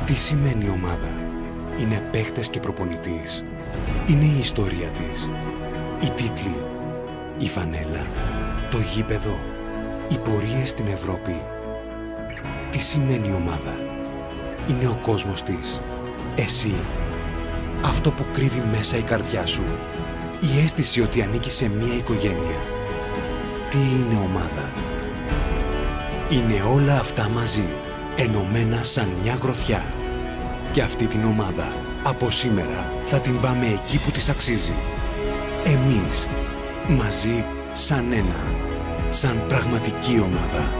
Τι σημαίνει ομάδα? Είναι παίχτες και προπονητής. Είναι η ιστορία της. Οι τίτλοι. Η φανέλα. Το γήπεδο. Οι πορείες στην Ευρώπη. Τι σημαίνει ομάδα? Είναι ο κόσμος της. Εσύ. Αυτό που κρύβει μέσα η καρδιά σου. Η αίσθηση ότι ανήκει σε μία οικογένεια. Τι είναι ομάδα? Είναι όλα αυτά μαζί, ενωμένα σαν μια γροθιά. Και αυτή την ομάδα, από σήμερα, θα την πάμε εκεί που της αξίζει. Εμείς, μαζί σαν ένα, σαν πραγματική ομάδα.